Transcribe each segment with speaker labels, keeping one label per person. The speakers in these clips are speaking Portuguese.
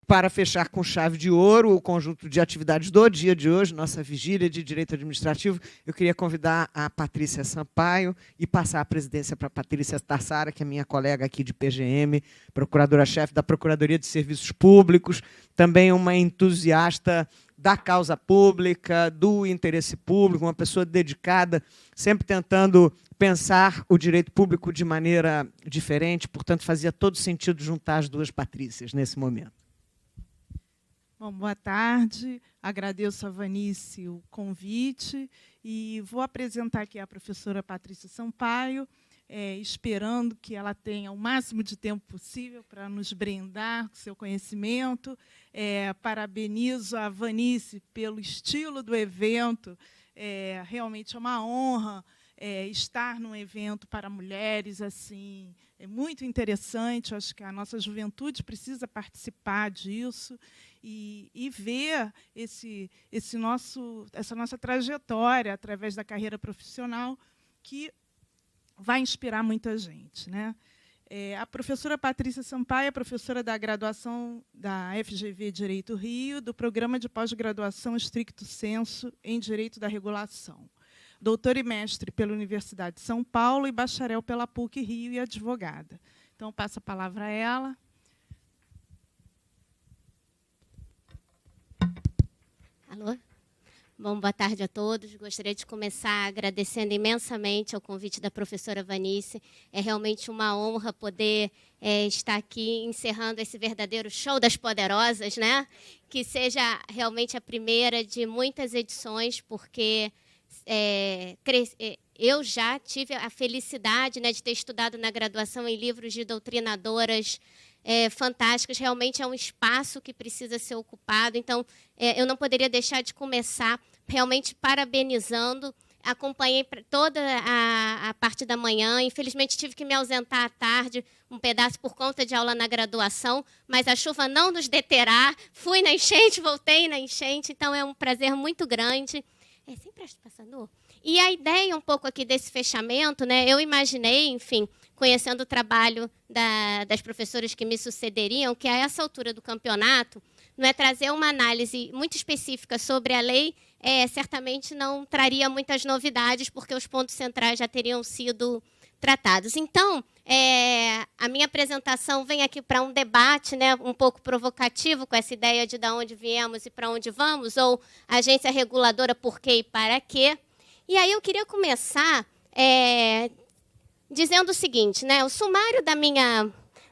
Speaker 1: Para fechar com chave de ouro o conjunto de atividades do dia de hoje, nossa vigília de direito administrativo, eu queria convidar a Patrícia Sampaio e passar a presidência para a Patrícia Tassara, que é minha colega aqui de PGM, procuradora-chefe da Procuradoria de Serviços Públicos, também uma entusiasta da causa pública, do interesse público, uma pessoa dedicada, sempre tentando pensar o direito público de maneira diferente, portanto, fazia todo sentido juntar as duas Patrícias nesse momento.
Speaker 2: Bom, boa tarde. Agradeço a Vanice o convite e vou apresentar aqui a professora Patrícia Sampaio, esperando que ela tenha o máximo de tempo possível para nos brindar com seu conhecimento. Parabenizo a Vanice pelo estilo do evento. Realmente é uma honra estar num evento para mulheres, assim, é muito interessante. Acho que a nossa juventude precisa participar disso e ver essa nossa trajetória através da carreira profissional, que vai inspirar muita gente, né? A professora Patrícia Sampaio é professora da graduação da FGV Direito Rio, do programa de pós-graduação Stricto Sensu em Direito da Regulação. Doutora e mestre pela Universidade de São Paulo e bacharel pela PUC Rio e advogada. Então, passo a palavra a ela.
Speaker 3: Alô? Bom, boa tarde a todos. Gostaria de começar agradecendo imensamente ao convite da professora Vanice. É realmente uma honra poder estar aqui encerrando esse verdadeiro show das poderosas, né? Que seja realmente a primeira de muitas edições, porque eu já tive a felicidade, né, de ter estudado na graduação em livros de doutrinadoras fantásticas. Realmente é um espaço que precisa ser ocupado. Então, eu não poderia deixar de começar realmente parabenizando. Acompanhei toda a parte da manhã. Infelizmente, tive que me ausentar à tarde, um pedaço por conta de aula na graduação, mas a chuva não nos deterá. Fui na enchente, voltei na enchente, então é um prazer muito grande. Sempre acho passador. E a ideia um pouco aqui desse fechamento, né, eu imaginei, enfim, conhecendo o trabalho das professoras que me sucederiam, que a essa altura do campeonato, não é trazer uma análise muito específica sobre a lei, certamente não traria muitas novidades, porque os pontos centrais já teriam sido tratados. Então, a minha apresentação vem aqui para um debate, né, um pouco provocativo, com essa ideia de onde viemos e para onde vamos, ou agência reguladora por quê e para quê. E aí eu queria começar dizendo o seguinte, né, o sumário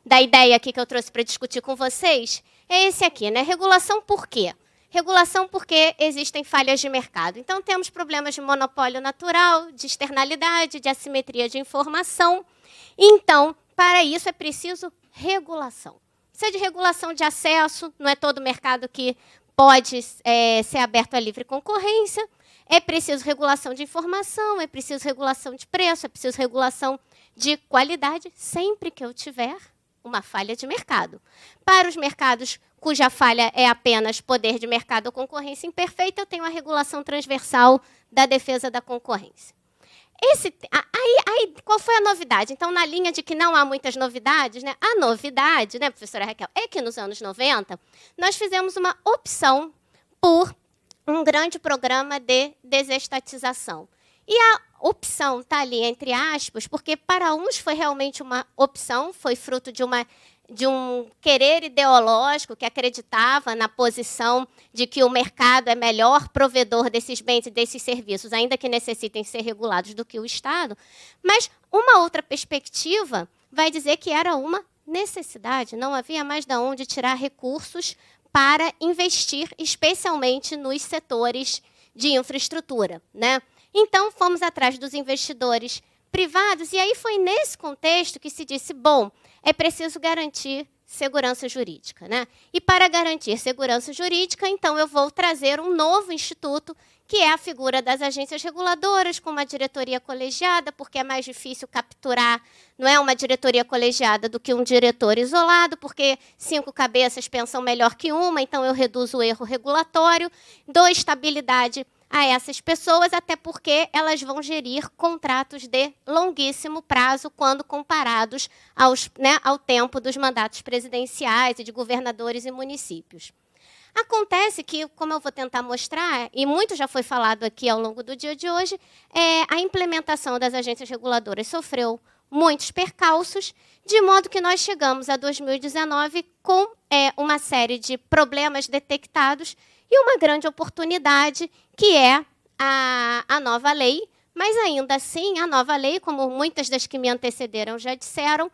Speaker 3: da ideia aqui que eu trouxe para discutir com vocês é esse aqui, né, regulação por quê? Regulação porque existem falhas de mercado. Então, temos problemas de monopólio natural, de externalidade, de assimetria de informação. Então, para isso é preciso regulação. Precisa de regulação de acesso, não é todo mercado que pode ser aberto à livre concorrência. É preciso regulação de informação, é preciso regulação de preço, é preciso regulação de qualidade, sempre que eu tiver uma falha de mercado. Para os mercados cuja falha é apenas poder de mercado ou concorrência imperfeita, eu tenho a regulação transversal da defesa da concorrência. Aí, qual foi a novidade? Então, na linha de que não há muitas novidades, né, a novidade, né, professora Raquel, é que nos anos 90, nós fizemos uma opção por um grande programa de desestatização. E a opção está ali, entre aspas, porque para uns foi realmente uma opção, foi fruto de um querer ideológico que acreditava na posição de que o mercado é melhor provedor desses bens e desses serviços, ainda que necessitem ser regulados, do que o Estado. Mas uma outra perspectiva vai dizer que era uma necessidade, não havia mais de onde tirar recursos para investir, especialmente nos setores de infraestrutura, né? Então, fomos atrás dos investidores privados, e aí foi nesse contexto que se disse, bom, é preciso garantir segurança jurídica, né? E para garantir segurança jurídica, então, eu vou trazer um novo instituto, que é a figura das agências reguladoras, com uma diretoria colegiada, porque é mais difícil capturar, não é uma diretoria colegiada do que um diretor isolado, porque 5 cabeças pensam melhor que uma, então eu reduzo o erro regulatório, dou estabilidade a essas pessoas, até porque elas vão gerir contratos de longuíssimo prazo quando comparados ao tempo dos mandatos presidenciais e de governadores e municípios. Acontece que, como eu vou tentar mostrar, e muito já foi falado aqui ao longo do dia de hoje, a implementação das agências reguladoras sofreu muitos percalços, de modo que nós chegamos a 2019 com uma série de problemas detectados e uma grande oportunidade, que é a nova lei. Mas, ainda assim, a nova lei, como muitas das que me antecederam já disseram,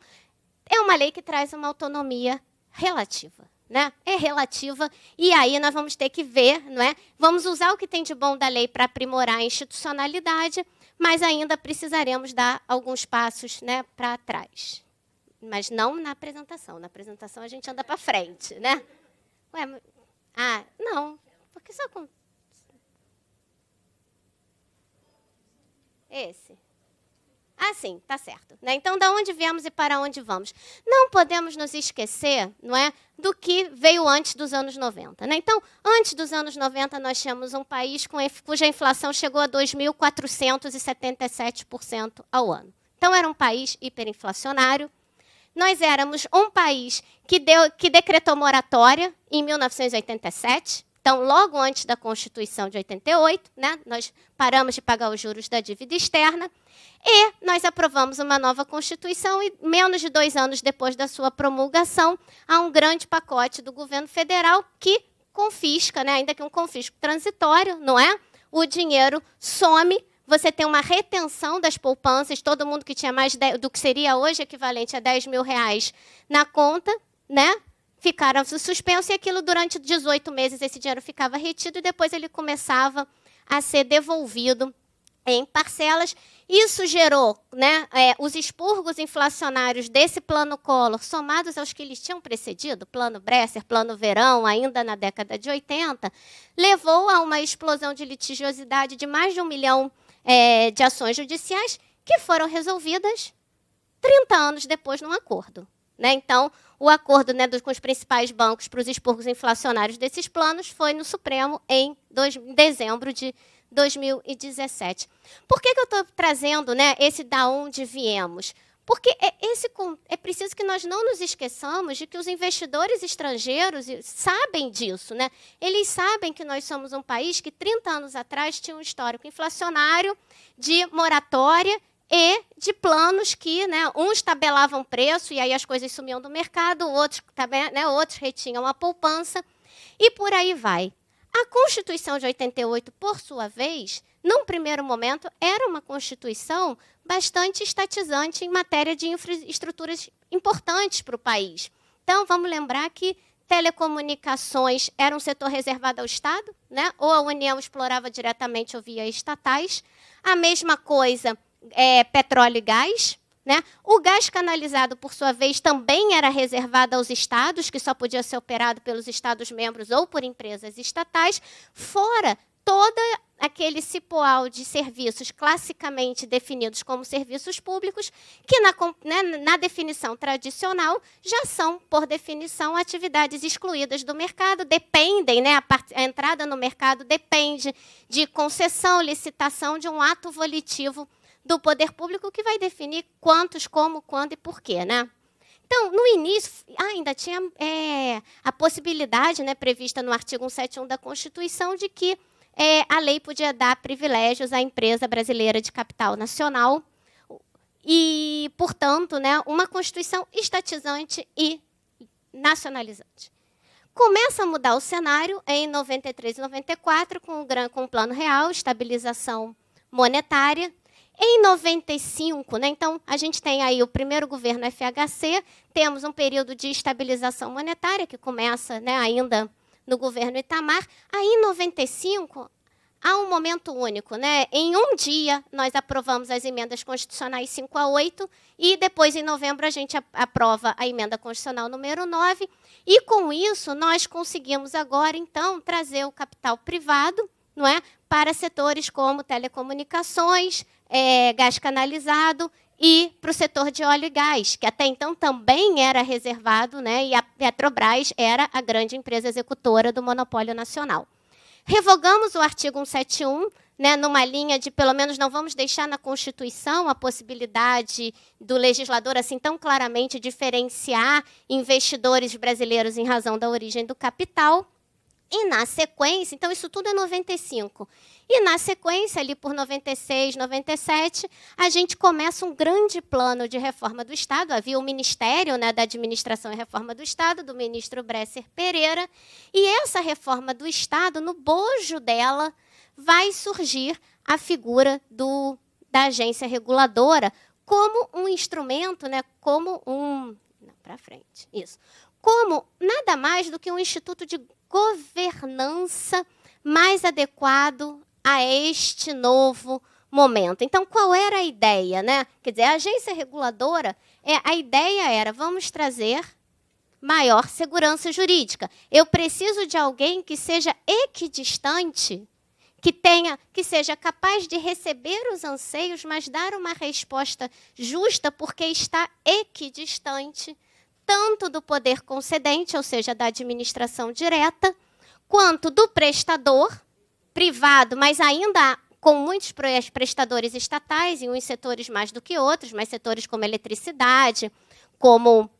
Speaker 3: é uma lei que traz uma autonomia relativa. Né? É relativa, e aí nós vamos ter que ver, não é? Vamos usar o que tem de bom da lei para aprimorar a institucionalidade, mas ainda precisaremos dar alguns passos, né, para trás. Mas não na apresentação. Na apresentação a gente anda para frente, né? Ué, não, porque só com esse. Sim, tá certo. Né? Então, da onde viemos e para onde vamos? Não podemos nos esquecer, não é, do que veio antes dos anos 90. Né? Então, antes dos anos 90, nós tínhamos um país cuja inflação chegou a 2.477% ao ano. Então, era um país hiperinflacionário. Nós éramos um país que decretou moratória em 1987. Então, logo antes da Constituição de 88, né, nós paramos de pagar os juros da dívida externa e nós aprovamos uma nova Constituição e, menos de 2 anos depois da sua promulgação, há um grande pacote do governo federal que confisca, né, ainda que um confisco transitório, não é? O dinheiro some, você tem uma retenção das poupanças, todo mundo que tinha mais do que seria hoje equivalente a R$10.000 na conta, né? Ficaram suspensos e aquilo durante 18 meses esse dinheiro ficava retido e depois ele começava a ser devolvido em parcelas. Isso gerou, né, os expurgos inflacionários desse plano Collor, somados aos que eles tinham precedido, plano Bresser, plano Verão, ainda na década de 80, levou a uma explosão de litigiosidade de mais de 1 milhão de ações judiciais que foram resolvidas 30 anos depois num acordo. Né? Então, o acordo, né, com os principais bancos para os expurgos inflacionários desses planos foi no Supremo em dezembro de 2017. Por que eu estou trazendo, né, esse da onde viemos? Porque é preciso que nós não nos esqueçamos de que os investidores estrangeiros sabem disso. Né? Eles sabem que nós somos um país que 30 anos atrás tinha um histórico inflacionário de moratória e de planos que, né, uns tabelavam preço e aí as coisas sumiam do mercado, outros retinham a poupança e por aí vai. A Constituição de 88, por sua vez, num primeiro momento, era uma Constituição bastante estatizante em matéria de infraestruturas importantes para o país. Então, vamos lembrar que telecomunicações era um setor reservado ao Estado, né? Ou a União explorava diretamente ou via estatais. A mesma coisa, petróleo e gás. Né? O gás canalizado, por sua vez, também era reservado aos estados, que só podia ser operado pelos estados-membros ou por empresas estatais, fora todo aquele cipoal de serviços classicamente definidos como serviços públicos, que na definição tradicional já são, por definição, atividades excluídas do mercado, dependem, né, a entrada no mercado depende de concessão, licitação, de um ato volitivo do poder público que vai definir quantos, como, quando e por quê. Né? Então, no início, ainda tinha a possibilidade, né, prevista no artigo 171 da Constituição de que a lei podia dar privilégios à empresa brasileira de capital nacional e, portanto, né, uma Constituição estatizante e nacionalizante. Começa a mudar o cenário em 93 e 94 com o Plano Real, estabilização monetária. Em 95, né, então, a gente tem aí o primeiro governo FHC, temos um período de estabilização monetária, que começa, né, ainda no governo Itamar. Aí, em 95, há um momento único. Né? Em um dia, nós aprovamos as emendas constitucionais 5 a 8, e depois, em novembro, a gente aprova a emenda constitucional número 9, e, com isso, nós conseguimos agora, então, trazer o capital privado, não é, para setores como telecomunicações, gás canalizado e para o setor de óleo e gás, que até então também era reservado, né, e a Petrobras era a grande empresa executora do monopólio nacional. Revogamos o artigo 171, né, numa linha de, pelo menos, não vamos deixar na Constituição a possibilidade do legislador, assim, tão claramente diferenciar investidores brasileiros em razão da origem do capital. E, na sequência, então, isso tudo é 95. E, na sequência, ali por 96, 97, a gente começa um grande plano de reforma do Estado. Havia o Ministério, né, da Administração e Reforma do Estado, do ministro Bresser Pereira. E essa reforma do Estado, no bojo dela, vai surgir a figura da agência reguladora como um instrumento, né, como um... Para frente, isso. Como nada mais do que um instituto de governança mais adequado a este novo momento. Então, qual era a ideia, né? Quer dizer, a agência reguladora, a ideia era, vamos trazer maior segurança jurídica. Eu preciso de alguém que seja equidistante, que seja capaz de receber os anseios, mas dar uma resposta justa, porque está equidistante tanto do poder concedente, ou seja, da administração direta, quanto do prestador privado, mas ainda com muitos prestadores estatais, em uns setores mais do que outros, mas setores como eletricidade, como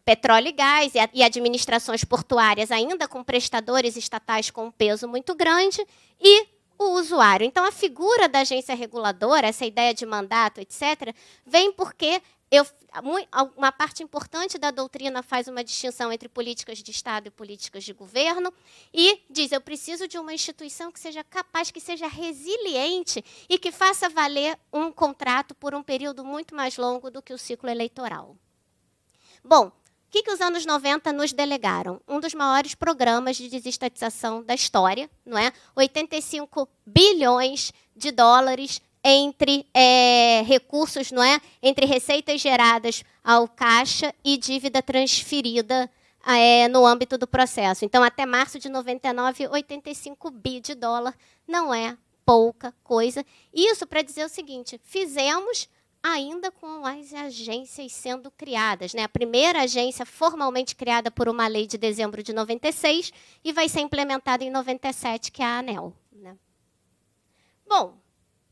Speaker 3: petróleo e gás, e administrações portuárias ainda com prestadores estatais com um peso muito grande, e o usuário. Então, a figura da agência reguladora, essa ideia de mandato, etc., vem porque uma parte importante da doutrina faz uma distinção entre políticas de Estado e políticas de governo e diz, eu preciso de uma instituição que seja capaz, que seja resiliente e que faça valer um contrato por um período muito mais longo do que o ciclo eleitoral. Bom, o que os anos 90 nos delegaram? Um dos maiores programas de desestatização da história, não é? 85 bilhões de dólares entre recursos, não é? Entre receitas geradas ao caixa e dívida transferida no âmbito do processo. Então, até março de 99, 85 bi de dólar não é pouca coisa. Isso para dizer o seguinte, fizemos ainda com as agências sendo criadas, né? A primeira agência formalmente criada por uma lei de dezembro de 96 e vai ser implementada em 97, que é a ANEEL. Né? Bom,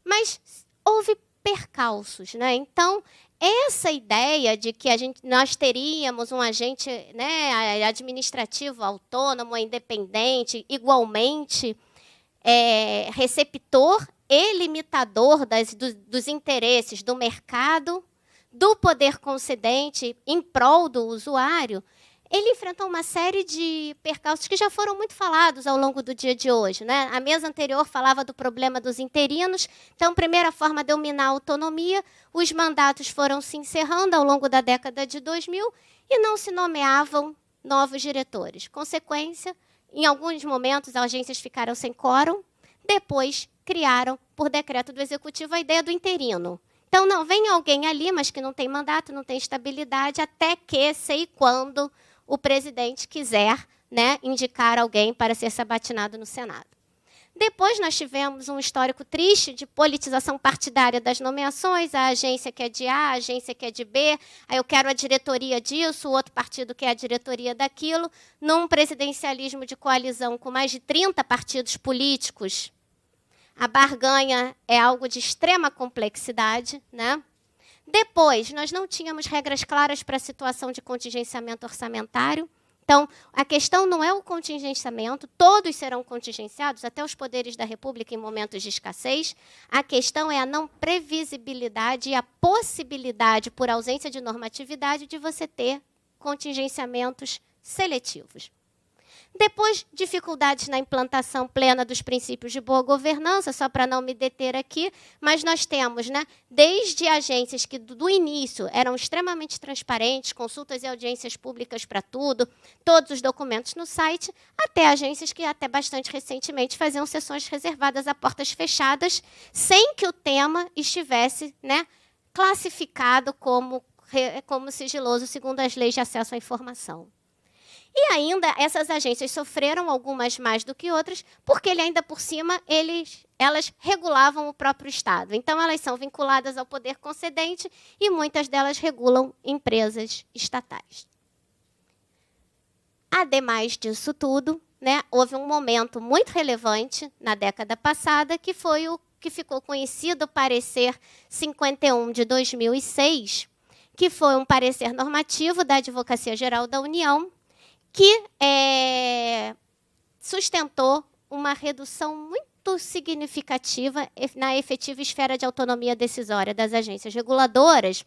Speaker 3: mas houve percalços, né? Então, essa ideia de que nós teríamos um agente, né, administrativo autônomo, independente, igualmente receptor e limitador dos interesses do mercado, do poder concedente em prol do usuário, ele enfrentou uma série de percalços que já foram muito falados ao longo do dia de hoje. Né? A mesa anterior falava do problema dos interinos. Então, primeira forma de minar a autonomia, os mandatos foram se encerrando ao longo da década de 2000 e não se nomeavam novos diretores. Consequência, em alguns momentos, as agências ficaram sem quórum, depois criaram, por decreto do Executivo, a ideia do interino. Então, não vem alguém ali, mas que não tem mandato, não tem estabilidade, até que, sei quando, o presidente quiser, né, indicar alguém para ser sabatinado no Senado. Depois nós tivemos um histórico triste de politização partidária das nomeações, a agência que é de A, a agência que é de B, aí eu quero a diretoria disso, o outro partido quer a diretoria daquilo, num presidencialismo de coalizão com mais de 30 partidos políticos. A barganha é algo de extrema complexidade, né? Depois, nós não tínhamos regras claras para a situação de contingenciamento orçamentário. Então, a questão não é o contingenciamento, todos serão contingenciados, até os poderes da República em momentos de escassez. A questão é a não previsibilidade e a possibilidade, por ausência de normatividade, de você ter contingenciamentos seletivos. Depois, dificuldades na implantação plena dos princípios de boa governança, só para não me deter aqui, mas nós temos, né, desde agências que, do início, eram extremamente transparentes, consultas e audiências públicas para tudo, todos os documentos no site, até agências que, até bastante recentemente, faziam sessões reservadas a portas fechadas, sem que o tema estivesse, né, classificado como sigiloso, segundo as leis de acesso à informação. E ainda, essas agências sofreram, algumas mais do que outras, porque ainda por cima, elas regulavam o próprio Estado. Então, elas são vinculadas ao poder concedente e muitas delas regulam empresas estatais. Ademais disso tudo, né, houve um momento muito relevante na década passada, que foi o que ficou conhecido parecer 51 de 2006, que foi um parecer normativo da Advocacia Geral da União, que sustentou uma redução muito significativa na efetiva esfera de autonomia decisória das agências reguladoras,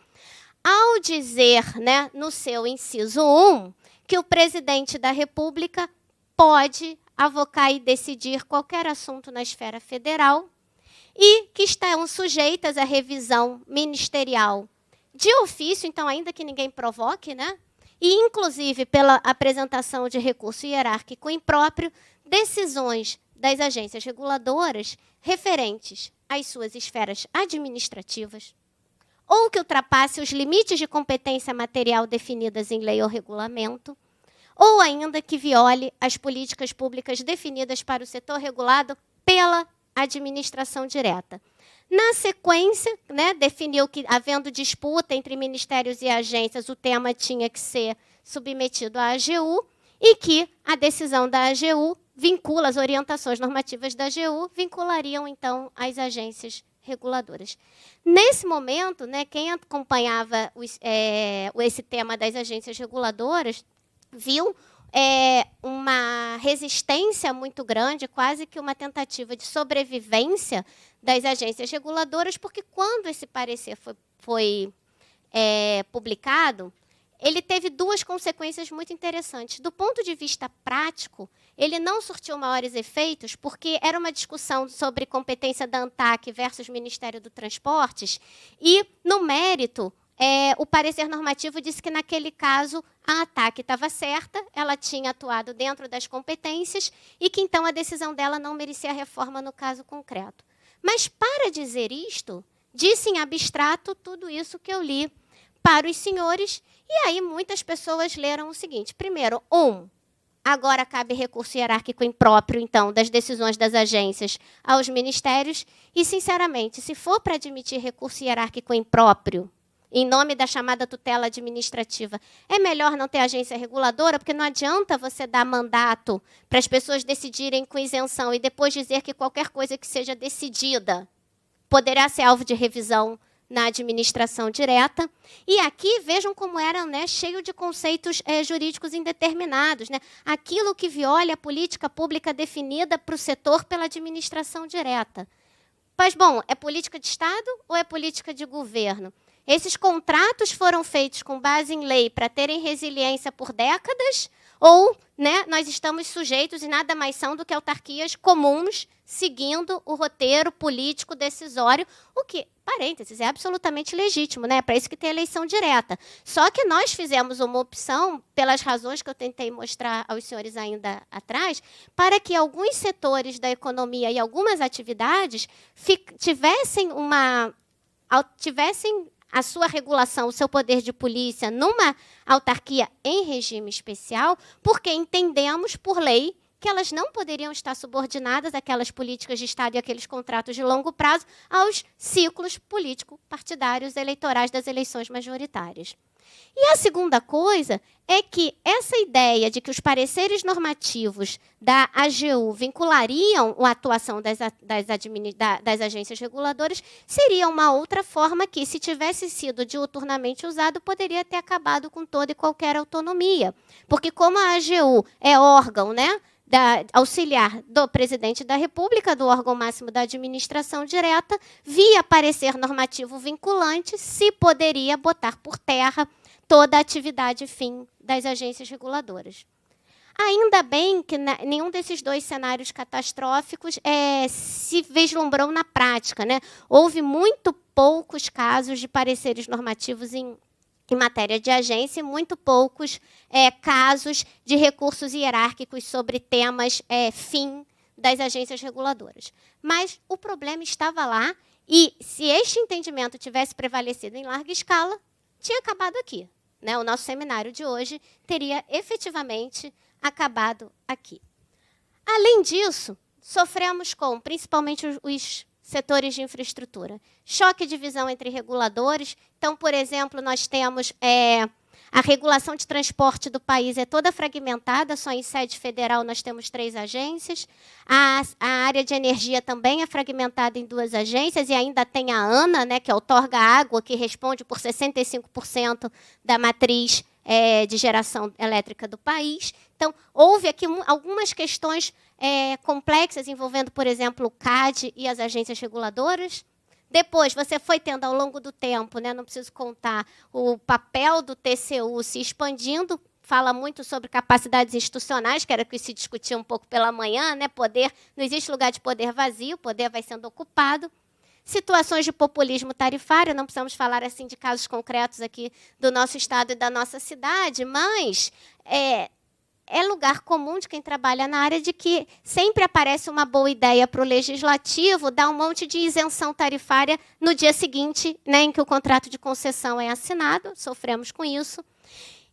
Speaker 3: ao dizer, né, no seu inciso 1, que o presidente da República pode avocar e decidir qualquer assunto na esfera federal e que estão sujeitas à revisão ministerial de ofício, então, ainda que ninguém provoque, né? E, inclusive, pela apresentação de recurso hierárquico impróprio, decisões das agências reguladoras referentes às suas esferas administrativas, ou que ultrapasse os limites de competência material definidas em lei ou regulamento, ou ainda que viole as políticas públicas definidas para o setor regulado pela administração direta. Na sequência, né, definiu que, havendo disputa entre ministérios e agências, o tema tinha que ser submetido à AGU e que a decisão da AGU vincula, as orientações normativas da AGU vinculariam, então, as agências reguladoras. Nesse momento, né, quem acompanhava esse tema das agências reguladoras viu uma resistência muito grande, quase que uma tentativa de sobrevivência das agências reguladoras, porque quando esse parecer foi publicado, ele teve duas consequências muito interessantes. Do ponto de vista prático, ele não surtiu maiores efeitos, porque era uma discussão sobre competência da ANTAC versus Ministério do Transportes, e, no mérito, o parecer normativo disse que, naquele caso, a ANTAC estava certa, ela tinha atuado dentro das competências e que, então, a decisão dela não merecia reforma no caso concreto. Mas, para dizer isto, disse em abstrato tudo isso que eu li para os senhores, e aí muitas pessoas leram o seguinte. Primeiro, agora cabe recurso hierárquico impróprio, então, das decisões das agências aos ministérios, e, sinceramente, se for para admitir recurso hierárquico impróprio, em nome da chamada tutela administrativa, é melhor não ter agência reguladora, porque não adianta você dar mandato para as pessoas decidirem com isenção e depois dizer que qualquer coisa que seja decidida poderá ser alvo de revisão na administração direta. E aqui, vejam como era, né, cheio de conceitos jurídicos indeterminados, né? Aquilo que viola a política pública definida para o setor pela administração direta. Mas, bom, é política de Estado ou é política de governo? Esses contratos foram feitos com base em lei para terem resiliência por décadas, ou, né, nós estamos sujeitos, e nada mais são do que autarquias comuns, seguindo o roteiro político decisório, o que, parênteses, é absolutamente legítimo, né? É para isso que tem eleição direta. Só que nós fizemos uma opção, pelas razões que eu tentei mostrar aos senhores ainda atrás, para que alguns setores da economia e algumas atividades tivessem a sua regulação, o seu poder de polícia numa autarquia em regime especial, porque entendemos, por lei, que elas não poderiam estar subordinadas àquelas políticas de Estado e àqueles contratos de longo prazo aos ciclos político-partidários eleitorais das eleições majoritárias. E a segunda coisa é que essa ideia de que os pareceres normativos da AGU vinculariam a atuação das agências reguladoras seria uma outra forma que, se tivesse sido diuturnamente usado, poderia ter acabado com toda e qualquer autonomia. Porque, como a AGU é órgão, né, auxiliar do presidente da República, do órgão máximo da administração direta, via parecer normativo vinculante, se poderia botar por terra toda a atividade fim das agências reguladoras. Ainda bem que nenhum desses dois cenários catastróficos se vislumbrou na prática, né? Houve muito poucos casos de pareceres normativos em matéria de agência, e muito poucos casos de recursos hierárquicos sobre temas fim das agências reguladoras. Mas o problema estava lá, e se este entendimento tivesse prevalecido em larga escala, tinha acabado aqui, né? O nosso seminário de hoje teria efetivamente acabado aqui. Além disso, sofremos com, principalmente os setores de infraestrutura, choque de visão entre reguladores. Então, por exemplo, nós temos A regulação de transporte do país é toda fragmentada, só em sede federal nós temos 3 agências. A área de energia também é fragmentada em 2 agências, e ainda tem a ANA, né, que outorga água, que responde por 65% da matriz de geração elétrica do país. Então, houve aqui algumas questões complexas envolvendo, por exemplo, o CAD e as agências reguladoras. Depois, você foi tendo, ao longo do tempo, né, não preciso contar, o papel do TCU se expandindo, fala muito sobre capacidades institucionais, que era o que se discutia um pouco pela manhã, né, poder, não existe lugar de poder vazio, o poder vai sendo ocupado. Situações de populismo tarifário, não precisamos falar assim de casos concretos aqui do nosso estado e da nossa cidade, mas é lugar comum de quem trabalha na área de que sempre aparece uma boa ideia para o legislativo dar um monte de isenção tarifária no dia seguinte, né, em que o contrato de concessão é assinado, sofremos com isso.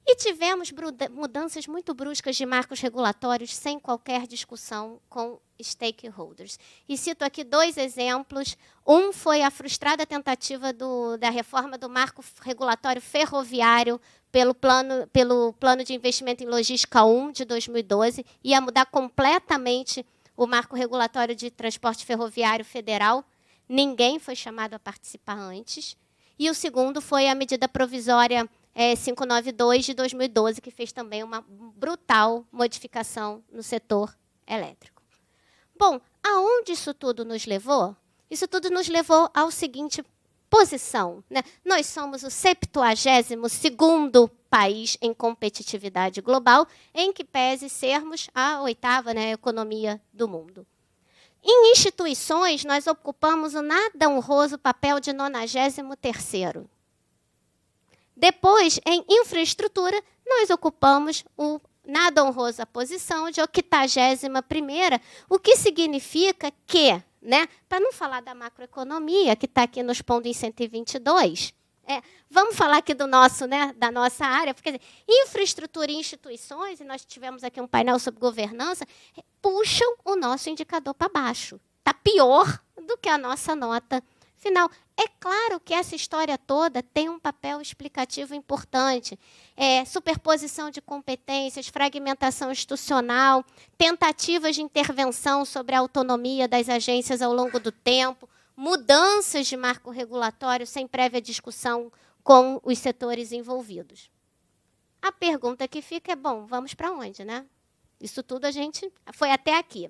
Speaker 3: E tivemos mudanças muito bruscas de marcos regulatórios sem qualquer discussão com stakeholders. E cito aqui 2 exemplos. Um foi a frustrada tentativa da reforma do marco regulatório ferroviário pelo plano de investimento em logística 1 de 2012, ia mudar completamente o marco regulatório de transporte ferroviário federal. Ninguém foi chamado a participar antes. E o segundo foi a medida provisória 592 de 2012, que fez também uma brutal modificação no setor elétrico. Bom, aonde isso tudo nos levou? Isso tudo nos levou ao seguinte posição, né? Nós somos o 72º país em competitividade global, em que pese sermos a 8ª, né, economia do mundo. Em instituições, nós ocupamos o nada honroso papel de 93º. Depois, em infraestrutura, nós ocupamos o nada honrosa posição de 81ª, o que significa que, né, para não falar da macroeconomia, que está aqui nos pondo em 122, vamos falar aqui do nosso, né, da nossa área, porque infraestrutura e instituições, e nós tivemos aqui um painel sobre governança, puxam o nosso indicador para baixo. Está pior do que a nossa nota final. É claro que essa história toda tem um papel explicativo importante. Superposição de competências, fragmentação institucional, tentativas de intervenção sobre a autonomia das agências ao longo do tempo, mudanças de marco regulatório sem prévia discussão com os setores envolvidos. A pergunta que fica é, bom, vamos para onde, né? Isso tudo a gente foi até aqui.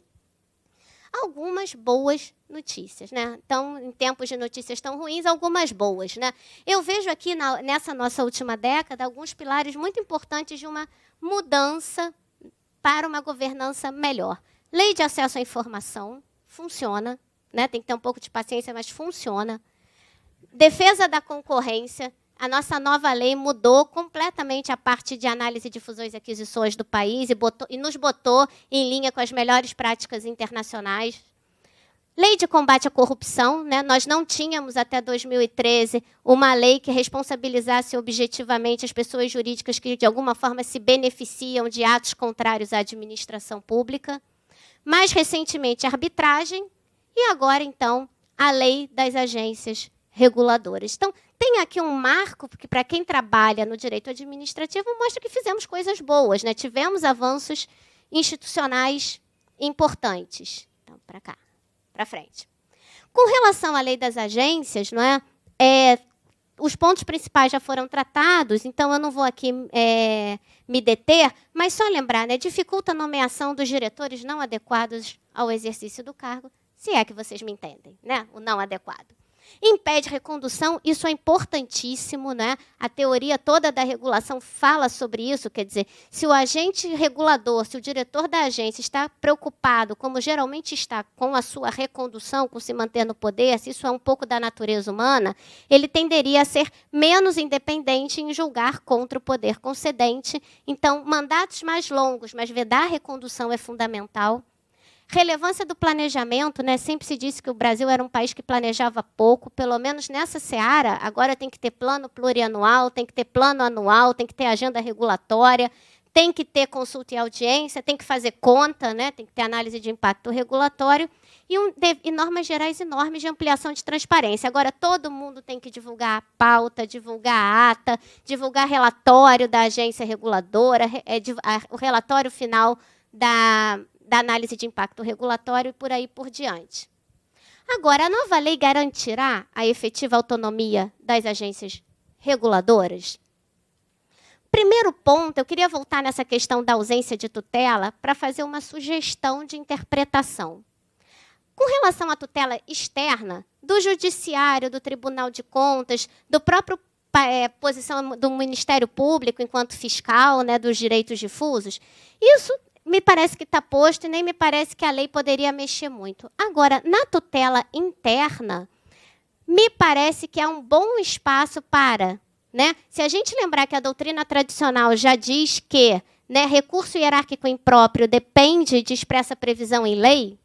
Speaker 3: Algumas boas notícias, né? Então, em tempos de notícias tão ruins, algumas boas, né? Eu vejo aqui, nessa nossa última década, alguns pilares muito importantes de uma mudança para uma governança melhor. Lei de acesso à informação, funciona, né? Tem que ter um pouco de paciência, mas funciona. Defesa da concorrência. A nossa nova lei mudou completamente a parte de análise de fusões e aquisições do país e nos botou em linha com as melhores práticas internacionais. Lei de combate à corrupção, né? Nós não tínhamos, até 2013, uma lei que responsabilizasse objetivamente as pessoas jurídicas que, de alguma forma, se beneficiam de atos contrários à administração pública. Mais recentemente, a arbitragem. E agora, então, a lei das agências reguladoras. Então, tem aqui um marco, porque para quem trabalha no direito administrativo, mostra que fizemos coisas boas, né? Tivemos avanços institucionais importantes. Então, para cá, para frente. Com relação à lei das agências, não é? Os pontos principais já foram tratados, então eu não vou aqui me deter, mas só lembrar, né? Dificulta a nomeação dos diretores não adequados ao exercício do cargo, se é que vocês me entendem, né? O não adequado. Impede recondução, isso é importantíssimo, né? A teoria toda da regulação fala sobre isso, quer dizer, se o agente regulador, se o diretor da agência está preocupado, como geralmente está, com a sua recondução, com se manter no poder, se isso é um pouco da natureza humana, ele tenderia a ser menos independente em julgar contra o poder concedente. Então, mandatos mais longos, mas vedar a recondução é fundamental. Relevância do planejamento, né? Sempre se disse que o Brasil era um país que planejava pouco, pelo menos nessa seara. Agora tem que ter plano plurianual, tem que ter plano anual, tem que ter agenda regulatória, tem que ter consulta e audiência, tem que fazer conta, né? Tem que ter análise de impacto regulatório e normas gerais e normas de ampliação de transparência. Agora, todo mundo tem que divulgar a pauta, divulgar a ata, divulgar relatório da agência reguladora, o relatório final da análise de impacto regulatório e por aí por diante. Agora, a nova lei garantirá a efetiva autonomia das agências reguladoras? Primeiro ponto, eu queria voltar nessa questão da ausência de tutela para fazer uma sugestão de interpretação. Com relação à tutela externa, do Judiciário, do Tribunal de Contas, do próprio posição do Ministério Público enquanto fiscal, né, dos direitos difusos, isso me parece que está posto e nem me parece que a lei poderia mexer muito. Agora, na tutela interna, me parece que há um bom espaço para... Né? Se a gente lembrar que a doutrina tradicional já diz que, né, recurso hierárquico impróprio depende de expressa previsão em lei,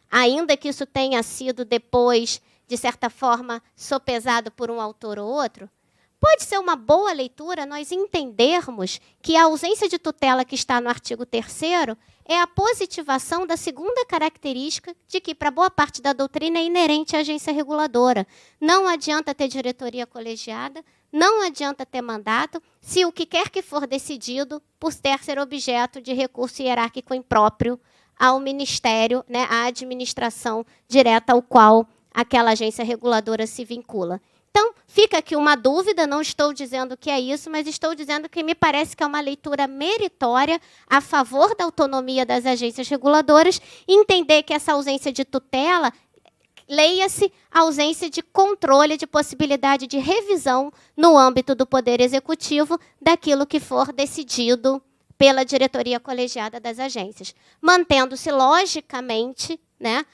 Speaker 3: ainda que isso tenha sido depois, de certa forma, sopesado por um autor ou outro, pode ser uma boa leitura nós entendermos que a ausência de tutela que está no artigo 3º é a positivação da segunda característica de que, para boa parte da doutrina, é inerente à agência reguladora. Não adianta ter diretoria colegiada, não adianta ter mandato, se o que quer que for decidido puder ser objeto de recurso hierárquico impróprio ao Ministério, né, à administração direta ao qual aquela agência reguladora se vincula. Então, fica aqui uma dúvida, não estou dizendo que é isso, mas estou dizendo que me parece que é uma leitura meritória a favor da autonomia das agências reguladoras, entender que essa ausência de tutela, leia-se ausência de controle, de possibilidade de revisão no âmbito do Poder Executivo daquilo que for decidido pela diretoria colegiada das agências, mantendo-se, logicamente, né,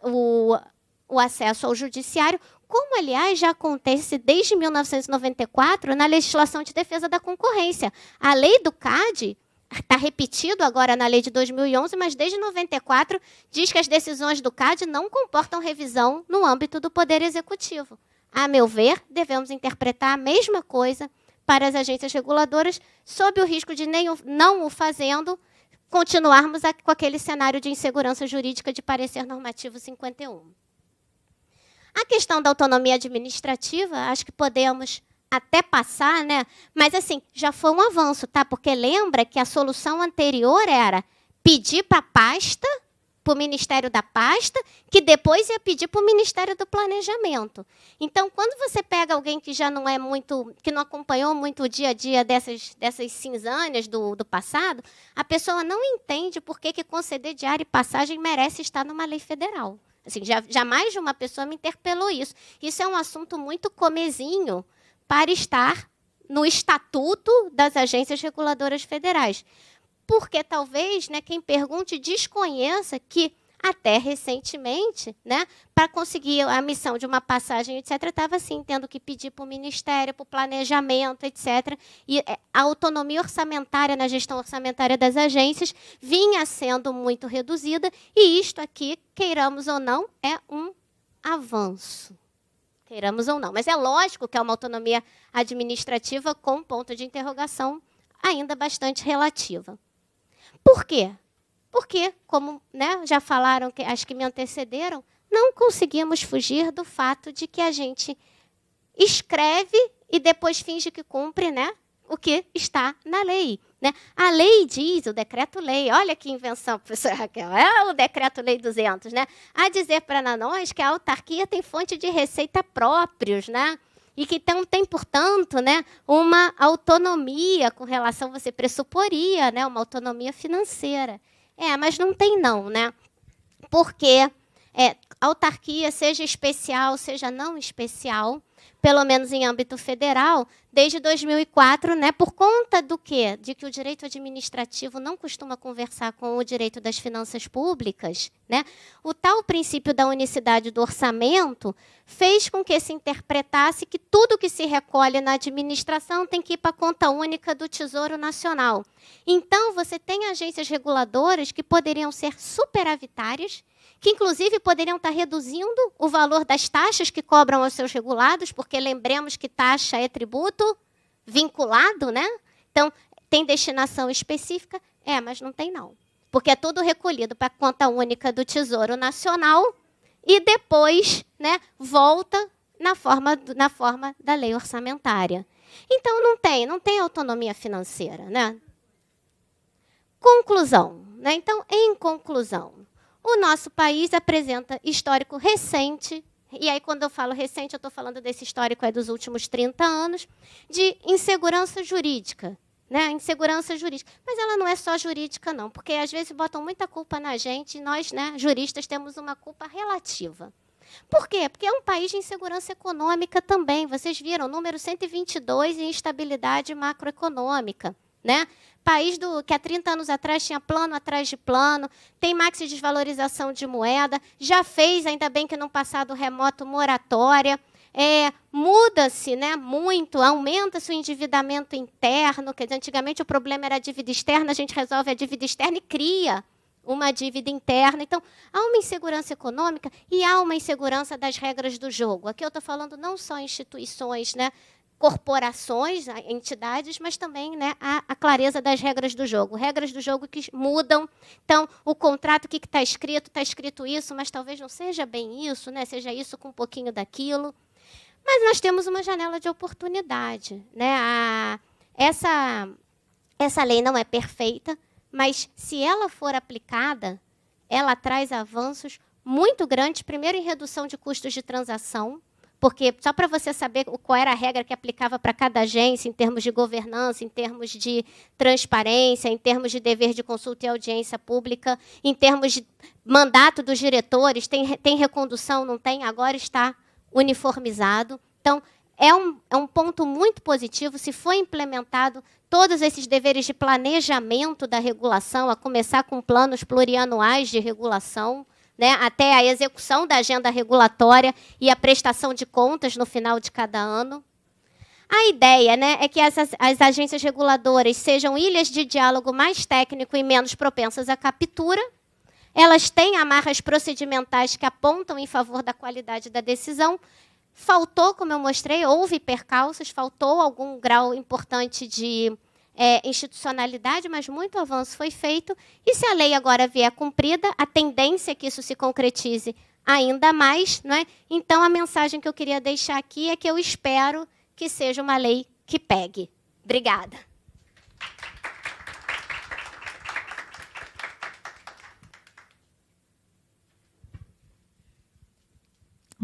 Speaker 3: o acesso ao judiciário, como, aliás, já acontece desde 1994 na legislação de defesa da concorrência. A lei do CAD está repetido agora na lei de 2011, mas desde 94 diz que as decisões do CAD não comportam revisão no âmbito do Poder Executivo. A meu ver, devemos interpretar a mesma coisa para as agências reguladoras, sob o risco de, não o fazendo, continuarmos com aquele cenário de insegurança jurídica de parecer normativo 51. A questão da autonomia administrativa, acho que podemos até passar, né? Mas, assim, já foi um avanço, tá? Porque lembra que a solução anterior era pedir para a pasta, para o Ministério da Pasta, que depois ia pedir para o Ministério do Planejamento. Então, quando você pega alguém que já não é muito, que não acompanhou muito o dia a dia dessas cinzâneas do passado, a pessoa não entende por que conceder diária e passagem merece estar numa lei federal. Assim, já mais de uma pessoa me interpelou isso. Isso é um assunto muito comezinho para estar no Estatuto das Agências Reguladoras Federais. Porque talvez, né, quem pergunte desconheça que, até recentemente, né, para conseguir a missão de uma passagem, etc., estava assim, tendo que pedir para o Ministério, para o Planejamento, etc. E a autonomia orçamentária na gestão orçamentária das agências vinha sendo muito reduzida, e isto aqui, queiramos ou não, é um avanço. Queiramos ou não. Mas é lógico que é uma autonomia administrativa com ponto de interrogação ainda bastante relativa. Por quê? Porque, como, né, já falaram que as que me antecederam, não conseguimos fugir do fato de que a gente escreve e depois finge que cumpre, né, o que está na lei. Né? A lei diz, o decreto-lei, olha que invenção, professora Raquel, é o decreto-lei 200, né? A dizer para nós que a autarquia tem fonte de receita próprios, né? E que tem, portanto, né, uma autonomia com relação, você pressuporia, né, uma autonomia financeira. Mas não tem não, né? Porque autarquia, seja especial, seja não especial, pelo menos em âmbito federal, desde 2004, né, por conta do quê? De que o direito administrativo não costuma conversar com o direito das finanças públicas, né? O tal princípio da unicidade do orçamento fez com que se interpretasse que tudo que se recolhe na administração tem que ir para a conta única do Tesouro Nacional. Então, você tem agências reguladoras que poderiam ser superavitárias, que, inclusive, poderiam estar reduzindo o valor das taxas que cobram aos seus regulados, porque lembremos que taxa é tributo vinculado, né? Então, Tem destinação específica? Mas não tem não. Porque é tudo recolhido para a conta única do Tesouro Nacional e depois, né, volta na forma da lei orçamentária. Então, não tem autonomia financeira. Né? Conclusão. Né? Então, em conclusão, o nosso país apresenta histórico recente, e aí quando eu falo recente, eu estou falando desse histórico dos últimos 30 anos, de insegurança jurídica. Né? Insegurança jurídica. Mas ela não é só jurídica, não, porque às vezes botam muita culpa na gente, e nós, né, juristas, temos uma culpa relativa. Por quê? Porque é um país de insegurança econômica também. Vocês viram, número 122 em instabilidade macroeconômica. Né? País que há 30 anos atrás tinha plano atrás de plano, tem maxi desvalorização de moeda, já fez, ainda bem que num passado remoto, moratória. Muda-se, né, muito, aumenta-se o endividamento interno, quer dizer, antigamente o problema era a dívida externa, a gente resolve a dívida externa e cria uma dívida interna. Então, há uma insegurança econômica e há uma insegurança das regras do jogo. Aqui eu estou falando não só instituições, né, corporações, entidades, mas também, né, a clareza das regras do jogo. Regras do jogo que mudam. Então, o contrato, o que está escrito? Está escrito isso, mas talvez não seja bem isso, né, seja isso com um pouquinho daquilo. Mas nós temos uma janela de oportunidade. Né? Essa lei não é perfeita, mas, se ela for aplicada, ela traz avanços muito grandes, primeiro em redução de custos de transação, porque, só para você saber qual era a regra que aplicava para cada agência, em termos de governança, em termos de transparência, em termos de dever de consulta e audiência pública, em termos de mandato dos diretores, tem recondução, não tem? Agora está uniformizado. Então, é um ponto muito positivo. Se for implementado todos esses deveres de planejamento da regulação, a começar com planos plurianuais de regulação, né, até a execução da agenda regulatória e a prestação de contas no final de cada ano. A ideia, né, é que as agências reguladoras sejam ilhas de diálogo mais técnico e menos propensas à captura. Elas têm amarras procedimentais que apontam em favor da qualidade da decisão. Faltou, como eu mostrei, houve percalços, faltou algum grau importante de institucionalidade, mas muito avanço foi feito. E se a lei agora vier cumprida, a tendência é que isso se concretize ainda mais. Não é? Então, a mensagem que eu queria deixar aqui é que eu espero que seja uma lei que pegue. Obrigada.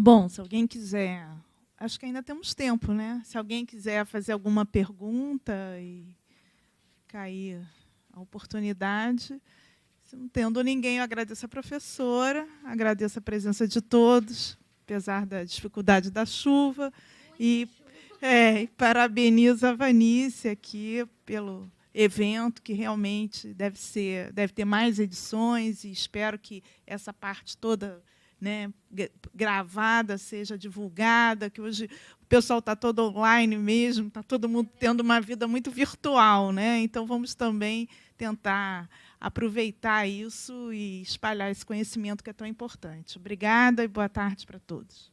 Speaker 2: Bom, se alguém quiser... Acho que ainda temos tempo, né? Se alguém quiser fazer alguma pergunta e ficar aí a oportunidade. Se não tendo ninguém, eu agradeço a professora, agradeço a presença de todos, apesar da dificuldade da chuva. E parabenizo a Vanice aqui pelo evento, que realmente deve ter mais edições, e espero que essa parte toda, né, gravada seja divulgada, que hoje o pessoal está todo online mesmo, está todo mundo tendo uma vida muito virtual, né? Então, vamos também tentar aproveitar isso e espalhar esse conhecimento que é tão importante. Obrigada e boa tarde para todos.